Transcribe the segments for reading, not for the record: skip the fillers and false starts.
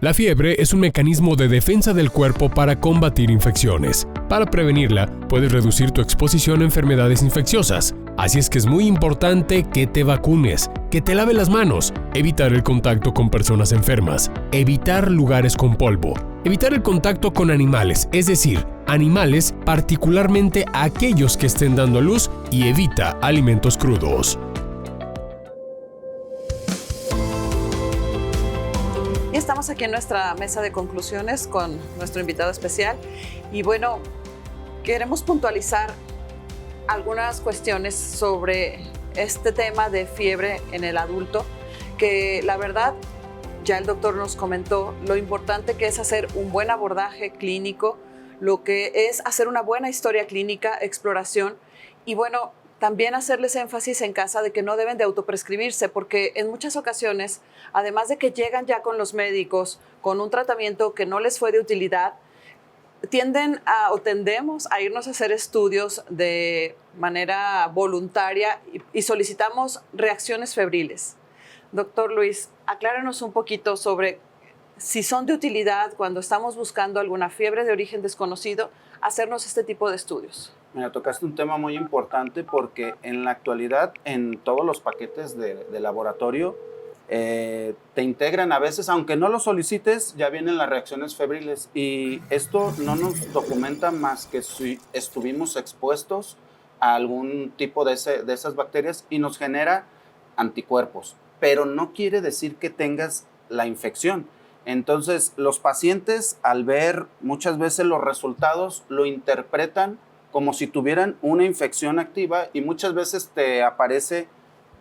La fiebre es un mecanismo de defensa del cuerpo para combatir infecciones. Para prevenirla, puedes reducir tu exposición a enfermedades infecciosas. Así es que es muy importante que te vacunes, que te laves las manos, evitar el contacto con personas enfermas, evitar lugares con polvo, evitar el contacto con animales, es decir, animales, particularmente aquellos que estén dando a luz, y evita alimentos crudos. Y estamos aquí en nuestra mesa de conclusiones con nuestro invitado especial. Y bueno, queremos puntualizar algunas cuestiones sobre este tema de fiebre en el adulto, que la verdad, ya el doctor nos comentó lo importante que es hacer un buen abordaje clínico, lo que es hacer una buena historia clínica, exploración, y bueno, también hacerles énfasis en casa de que no deben de autoprescribirse, porque en muchas ocasiones, además de que llegan ya con los médicos con un tratamiento que no les fue de utilidad, tendemos a irnos a hacer estudios de manera voluntaria y solicitamos reacciones febriles. Doctor Luis, aclárenos un poquito sobre si son de utilidad cuando estamos buscando alguna fiebre de origen desconocido, hacernos este tipo de estudios. Mira, tocaste un tema muy importante porque en la actualidad en todos los paquetes de laboratorio te integran a veces, aunque no lo solicites, ya vienen las reacciones febriles, y esto no nos documenta más que si estuvimos expuestos a algún tipo de esas bacterias y nos genera anticuerpos, pero no quiere decir que tengas la infección. Entonces, los pacientes, al ver muchas veces los resultados, lo interpretan como si tuvieran una infección activa, y muchas veces te aparece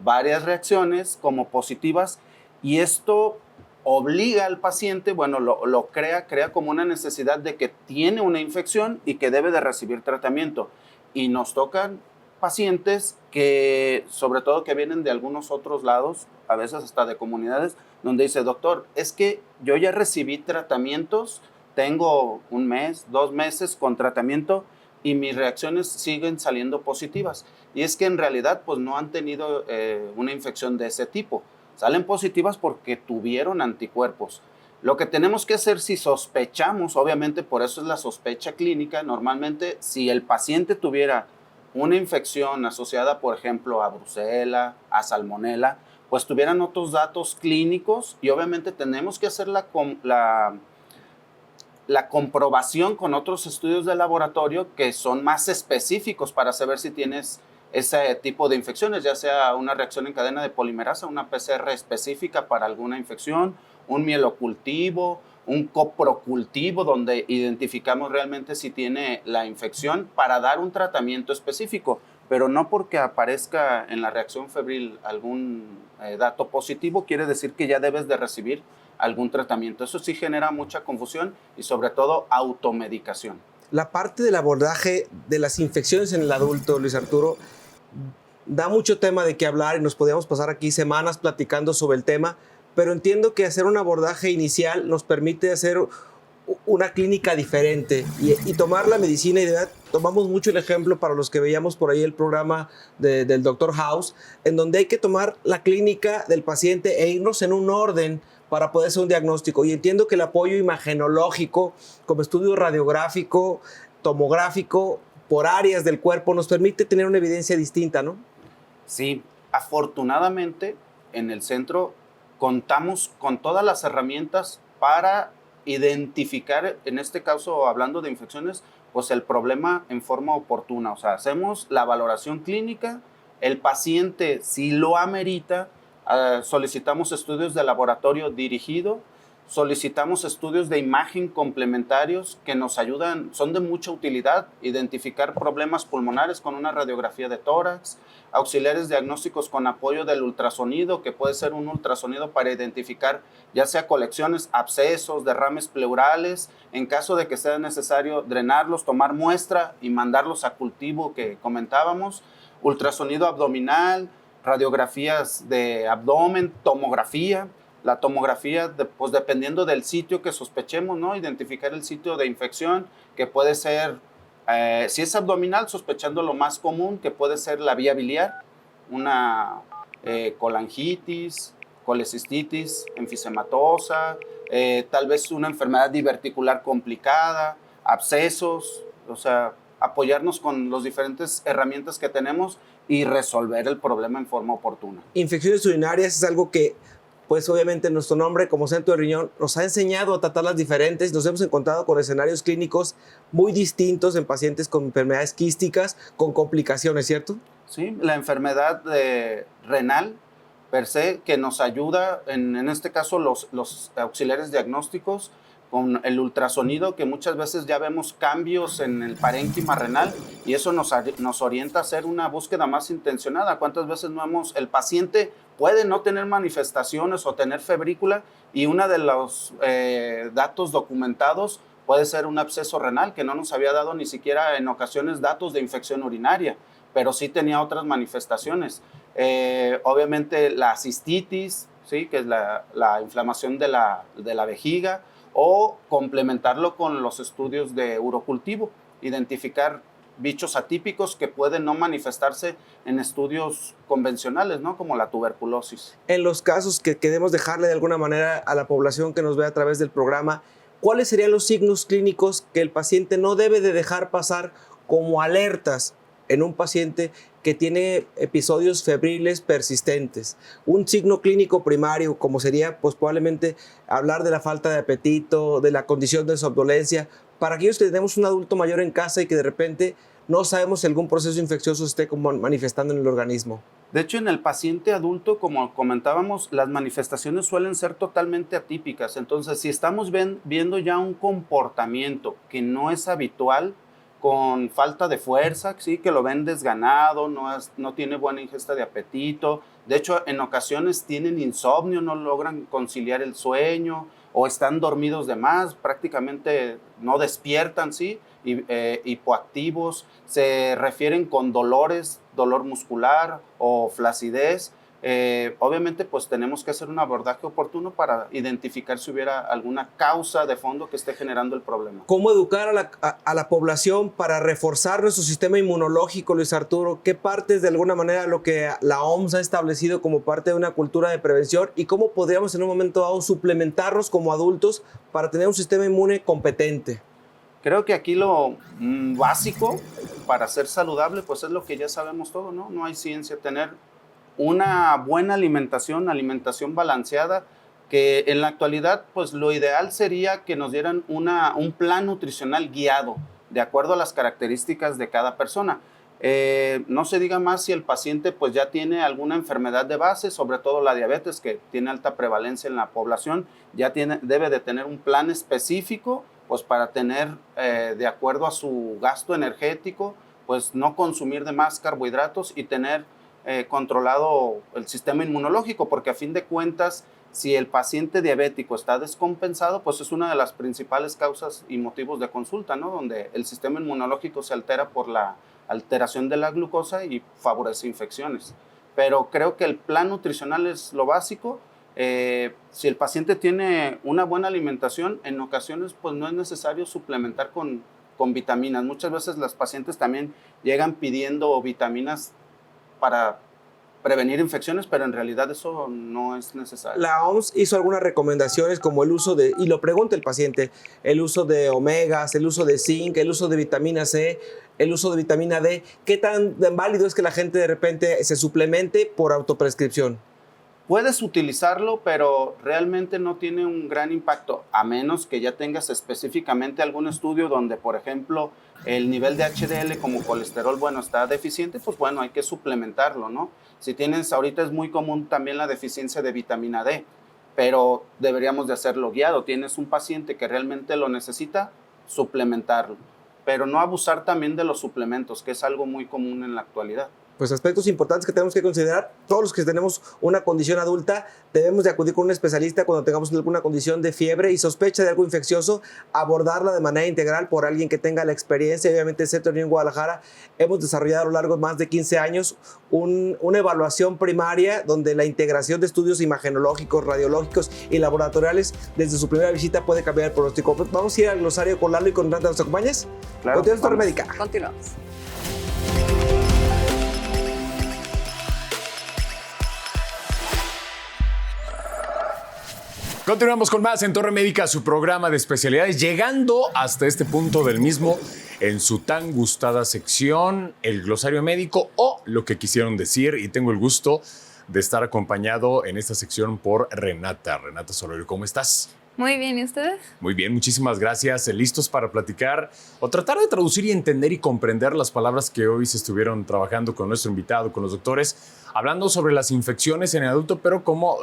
varias reacciones como positivas, y esto obliga al paciente, bueno, lo crea como una necesidad de que tiene una infección y que debe de recibir tratamiento. Y nos tocan pacientes que, sobre todo que vienen de algunos otros lados, a veces hasta de comunidades, donde dice, doctor, es que yo ya recibí tratamientos, tengo 1 mes, 2 meses con tratamiento, y mis reacciones siguen saliendo positivas. Y es que en realidad pues no han tenido una infección de ese tipo. Salen positivas porque tuvieron anticuerpos. Lo que tenemos que hacer, si sospechamos, obviamente por eso es la sospecha clínica, normalmente si el paciente tuviera una infección asociada, por ejemplo, a brucela, a salmonela, pues tuvieran otros datos clínicos, y obviamente tenemos que hacer la comprobación con otros estudios de laboratorio que son más específicos para saber si tienes ese tipo de infecciones, ya sea una reacción en cadena de polimerasa, una PCR específica para alguna infección, un mielocultivo, un coprocultivo donde identificamos realmente si tiene la infección para dar un tratamiento específico, pero no porque aparezca en la reacción febril algún dato positivo quiere decir que ya debes de recibir algún tratamiento. Eso sí genera mucha confusión y sobre todo automedicación. La parte del abordaje de las infecciones en el adulto, Luis Arturo, da mucho tema de qué hablar y nos podríamos pasar aquí semanas platicando sobre el tema, pero entiendo que hacer un abordaje inicial nos permite hacer una clínica diferente y tomar la medicina. Y de verdad tomamos mucho el ejemplo para los que veíamos por ahí el programa del Dr. House, en donde hay que tomar la clínica del paciente e irnos en un orden para poder hacer un diagnóstico. Y entiendo que el apoyo imagenológico, como estudio radiográfico, tomográfico, por áreas del cuerpo, nos permite tener una evidencia distinta, ¿no? Sí, afortunadamente en el centro contamos con todas las herramientas para identificar, en este caso hablando de infecciones, pues el problema en forma oportuna. O sea, hacemos la valoración clínica, el paciente si lo amerita, solicitamos estudios de laboratorio dirigido, solicitamos estudios de imagen complementarios que nos ayudan, son de mucha utilidad, identificar problemas pulmonares con una radiografía de tórax, auxiliares diagnósticos con apoyo del ultrasonido, que puede ser un ultrasonido para identificar ya sea colecciones, abscesos, derrames pleurales, en caso de que sea necesario drenarlos, tomar muestra y mandarlos a cultivo que comentábamos, ultrasonido abdominal, radiografías de abdomen, tomografía. La tomografía, pues dependiendo del sitio que sospechemos, ¿no? Identificar el sitio de infección, que puede ser, si es abdominal, sospechando lo más común, que puede ser la vía biliar, una colangitis, colecistitis enfisematosa, tal vez una enfermedad diverticular complicada, abscesos, o sea, apoyarnos con las diferentes herramientas que tenemos y resolver el problema en forma oportuna. Infecciones urinarias es algo que, pues obviamente nuestro nombre como Centro de Riñón nos ha enseñado a tratarlas diferentes. Nos hemos encontrado con escenarios clínicos muy distintos en pacientes con enfermedades quísticas, con complicaciones, ¿cierto? Sí, la enfermedad renal per se, que nos ayuda, en este caso los auxiliares diagnósticos, con el ultrasonido, que muchas veces ya vemos cambios en el parénquima renal y eso nos orienta a hacer una búsqueda más intencionada. ¿Cuántas veces el paciente puede no tener manifestaciones o tener febrícula y uno de los datos documentados puede ser un absceso renal que no nos había dado ni siquiera en ocasiones datos de infección urinaria, pero sí tenía otras manifestaciones. Obviamente la cistitis, ¿sí? Que es la inflamación de la vejiga, o complementarlo con los estudios de urocultivo, identificar bichos atípicos que pueden no manifestarse en estudios convencionales, ¿no? Como la tuberculosis. En los casos que queremos dejarle de alguna manera a la población que nos ve a través del programa, ¿cuáles serían los signos clínicos que el paciente no debe de dejar pasar como alertas en un paciente que tiene episodios febriles persistentes? Un signo clínico primario, como sería pues, probablemente hablar de la falta de apetito, de la condición de somnolencia, para aquellos que tenemos un adulto mayor en casa y que de repente no sabemos si algún proceso infeccioso esté como manifestando en el organismo. De hecho, en el paciente adulto, como comentábamos, las manifestaciones suelen ser totalmente atípicas. Entonces, si estamos viendo ya un comportamiento que no es habitual, con falta de fuerza, ¿sí? Que lo ven desganado, no tiene buena ingesta de apetito. De hecho, en ocasiones tienen insomnio, no logran conciliar el sueño o están dormidos de más, prácticamente no despiertan, ¿sí? Hipoactivos, se refieren con dolor muscular o flacidez. Obviamente pues tenemos que hacer un abordaje oportuno para identificar si hubiera alguna causa de fondo que esté generando el problema. ¿Cómo educar a la población para reforzar nuestro sistema inmunológico, Luis Arturo? ¿Qué partes de alguna manera lo que la OMS ha establecido como parte de una cultura de prevención y cómo podríamos en un momento dado suplementarnos como adultos para tener un sistema inmune competente? Creo que aquí lo básico para ser saludable pues es lo que ya sabemos todo, ¿no? No hay ciencia, tener una buena alimentación balanceada, que en la actualidad pues lo ideal sería que nos dieran un plan nutricional guiado de acuerdo a las características de cada persona. No se diga más si el paciente pues ya tiene alguna enfermedad de base, sobre todo la diabetes que tiene alta prevalencia en la población, debe de tener un plan específico pues para tener de acuerdo a su gasto energético pues no consumir de más carbohidratos y tener controlado el sistema inmunológico, porque a fin de cuentas, si el paciente diabético está descompensado, pues es una de las principales causas y motivos de consulta, ¿no? Donde el sistema inmunológico se altera por la alteración de la glucosa y favorece infecciones. Pero creo que el plan nutricional es lo básico. Si el paciente tiene una buena alimentación, en ocasiones pues no es necesario suplementar con vitaminas. Muchas veces los pacientes también llegan pidiendo vitaminas para prevenir infecciones, pero en realidad eso no es necesario. La OMS hizo algunas recomendaciones como el uso de, y lo pregunta el paciente, el uso de omegas, el uso de zinc, el uso de vitamina C, el uso de vitamina D. ¿Qué tan válido es que la gente de repente se suplemente por autoprescripción? Puedes utilizarlo, pero realmente no tiene un gran impacto, a menos que ya tengas específicamente algún estudio donde, por ejemplo, el nivel de HDL como colesterol bueno está deficiente, pues bueno, hay que suplementarlo, ¿no? Si tienes, ahorita es muy común también la deficiencia de vitamina D, pero deberíamos de hacerlo guiado. Tienes un paciente que realmente lo necesita, suplementarlo, pero no abusar también de los suplementos, que es algo muy común en la actualidad. Pues aspectos importantes que tenemos que considerar. Todos los que tenemos una condición adulta debemos de acudir con un especialista cuando tengamos alguna condición de fiebre y sospecha de algo infeccioso, abordarla de manera integral por alguien que tenga la experiencia. Obviamente, el Centro de Riñón Guadalajara hemos desarrollado a lo largo de más de 15 años una evaluación primaria donde la integración de estudios imagenológicos, radiológicos y laboratoriales desde su primera visita puede cambiar el pronóstico. Vamos a ir al glosario con Lalo y con Randa. ¿Nos acompañas? Claro. Continuamos Torre Médica. Continuamos. Continuamos con más en Torre Médica, su programa de especialidades, llegando hasta este punto del mismo en su tan gustada sección, el glosario médico o lo que quisieron decir. Y tengo el gusto de estar acompañado en esta sección por Renata. Renata Solorio, ¿cómo estás? Muy bien, ¿y ustedes? Muy bien, muchísimas gracias. ¿Listos para platicar o tratar de traducir y entender y comprender las palabras que hoy se estuvieron trabajando con nuestro invitado, con los doctores, hablando sobre las infecciones en el adulto, pero como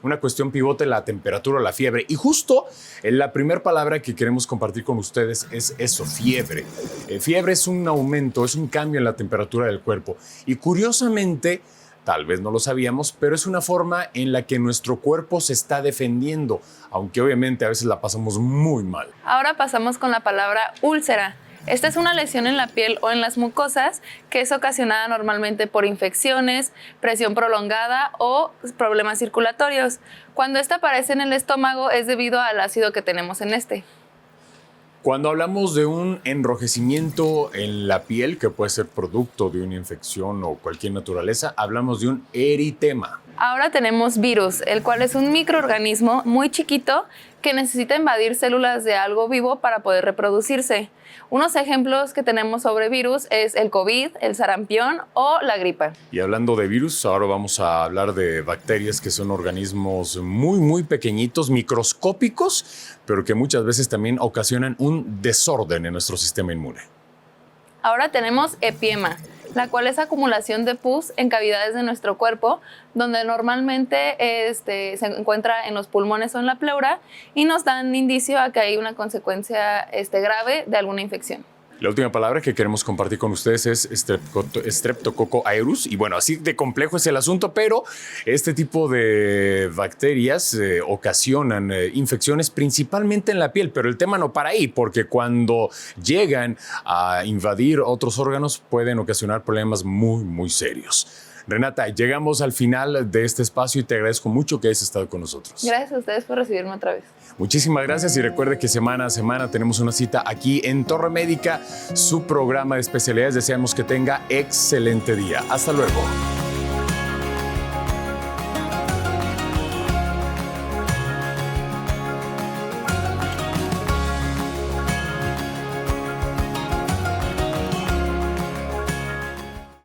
una cuestión pivote, la temperatura o la fiebre? Y justo la primera palabra que queremos compartir con ustedes es eso, fiebre. Fiebre es un aumento, es un cambio en la temperatura del cuerpo. Y curiosamente, tal vez no lo sabíamos, pero es una forma en la que nuestro cuerpo se está defendiendo, aunque obviamente a veces la pasamos muy mal. Ahora pasamos con la palabra úlcera. Esta es una lesión en la piel o en las mucosas que es ocasionada normalmente por infecciones, presión prolongada o problemas circulatorios. Cuando esta aparece en el estómago es debido al ácido que tenemos en este. Cuando hablamos de un enrojecimiento en la piel, que puede ser producto de una infección o cualquier naturaleza, hablamos de un eritema. Ahora tenemos virus, el cual es un microorganismo muy chiquito que necesita invadir células de algo vivo para poder reproducirse. Unos ejemplos que tenemos sobre virus es el COVID, el sarampión o la gripa. Y hablando de virus, ahora vamos a hablar de bacterias, que son organismos muy, muy pequeñitos, microscópicos, pero que muchas veces también ocasionan un desorden en nuestro sistema inmune. Ahora tenemos epiema, la cual es acumulación de pus en cavidades de nuestro cuerpo, donde normalmente se encuentra en los pulmones o en la pleura y nos dan indicio a que hay una consecuencia grave de alguna infección. La última palabra que queremos compartir con ustedes es Streptococcus aureus. Y bueno, así de complejo es el asunto, pero este tipo de bacterias ocasionan infecciones principalmente en la piel. Pero el tema no para ahí, porque cuando llegan a invadir otros órganos pueden ocasionar problemas muy, muy serios. Renata, llegamos al final de este espacio y te agradezco mucho que hayas estado con nosotros. Gracias a ustedes por recibirme otra vez. Muchísimas gracias y recuerde que semana a semana tenemos una cita aquí en Torre Médica, su programa de especialidades. Deseamos que tenga excelente día. Hasta luego.